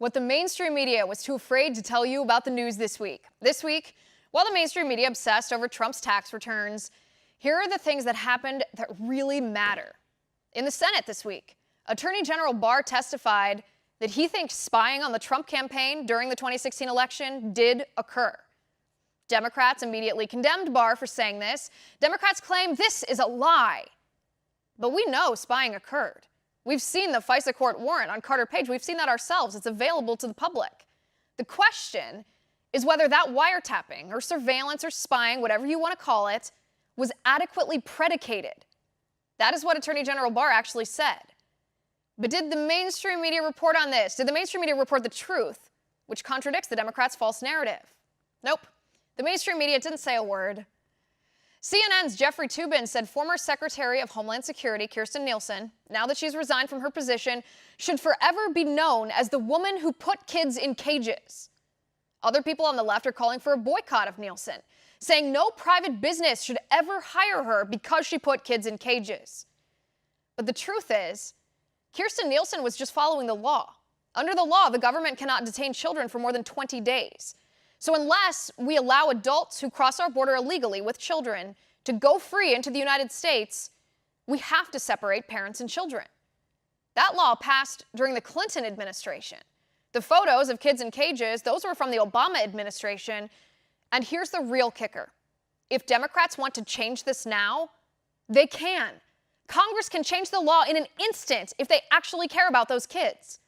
What the mainstream media was too afraid to tell you about the news this week. This week, while the mainstream media obsessed over Trump's tax returns, here are the things that happened that really matter. In the Senate this week, Attorney General Barr testified that he thinks spying on the Trump campaign during the 2016 election did occur. Democrats immediately condemned Barr for saying this. Democrats claim this is a lie. But we know spying occurred. We've seen the FISA court warrant on Carter Page. We've seen that ourselves. It's available to the public. The question is whether that wiretapping or surveillance or spying, whatever you want to call it, was adequately predicated. That is what Attorney General Barr actually said. But did the mainstream media report on this? Did the mainstream media report the truth, which contradicts the Democrats' false narrative? Nope. The mainstream media didn't say a word. CNN's Jeffrey Toobin said former Secretary of Homeland Security Kirstjen Nielsen, now that she's resigned from her position, should forever be known as the woman who put kids in cages. Other people on the left are calling for a boycott of Nielsen, saying no private business should ever hire her because she put kids in cages. But the truth is, Kirstjen Nielsen was just following the law. Under the law, the government cannot detain children for more than 20 days. So unless we allow adults who cross our border illegally with children to go free into the United States, we have to separate parents and children. That law passed during the Clinton administration. The photos of kids in cages, those were from the Obama administration. And here's the real kicker. If Democrats want to change this now, they can. Congress can change the law in an instant if they actually care about those kids.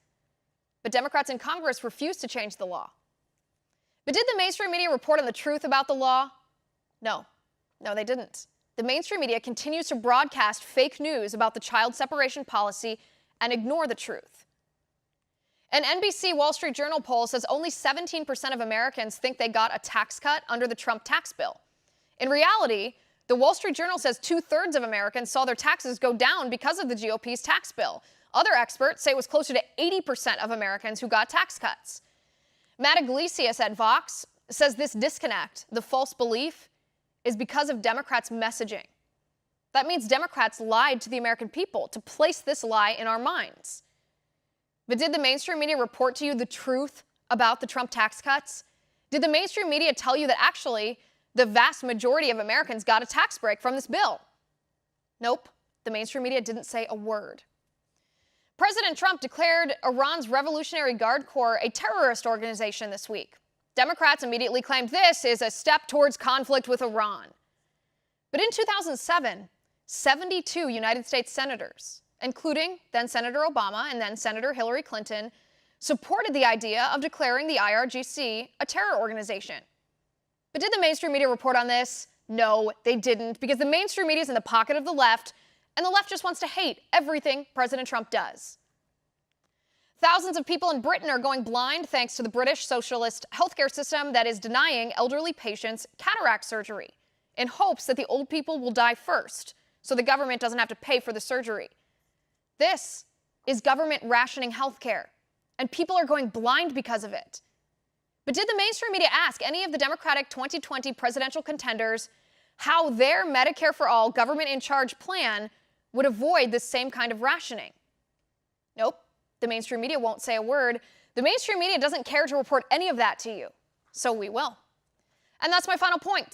But Democrats in Congress refuse to change the law. But did the mainstream media report on the truth about the law? No, they didn't. The mainstream media continues to broadcast fake news about the child separation policy and ignore the truth. An NBC Wall Street Journal poll says only 17% of Americans think they got a tax cut under the Trump tax bill. In reality, the Wall Street Journal says 2/3 of Americans saw their taxes go down because of the GOP's tax bill. Other experts say it was closer to 80% of Americans who got tax cuts. Matt Iglesias at Vox says this disconnect, the false belief, is because of Democrats' messaging. That means Democrats lied to the American people to place this lie in our minds. But did the mainstream media report to you the truth about the Trump tax cuts? Did the mainstream media tell you that actually the vast majority of Americans got a tax break from this bill? Nope, the mainstream media didn't say a word. President Trump declared Iran's Revolutionary Guard Corps a terrorist organization this week. Democrats immediately claimed this is a step towards conflict with Iran. But in 2007, 72 United States senators, including then Senator Obama and then Senator Hillary Clinton, supported the idea of declaring the IRGC a terror organization. But did the mainstream media report on this? No, they didn't, because the mainstream media is in the pocket of the left, and the left just wants to hate everything President Trump does. Thousands of people in Britain are going blind thanks to the British socialist healthcare system that is denying elderly patients cataract surgery in hopes that the old people will die first so the government doesn't have to pay for the surgery. This is government rationing healthcare, and people are going blind because of it. But did the mainstream media ask any of the Democratic 2020 presidential contenders how their Medicare for All government-in-charge plan would avoid this same kind of rationing? Nope, the mainstream media won't say a word. The mainstream media doesn't care to report any of that to you, so we will. And that's my final point.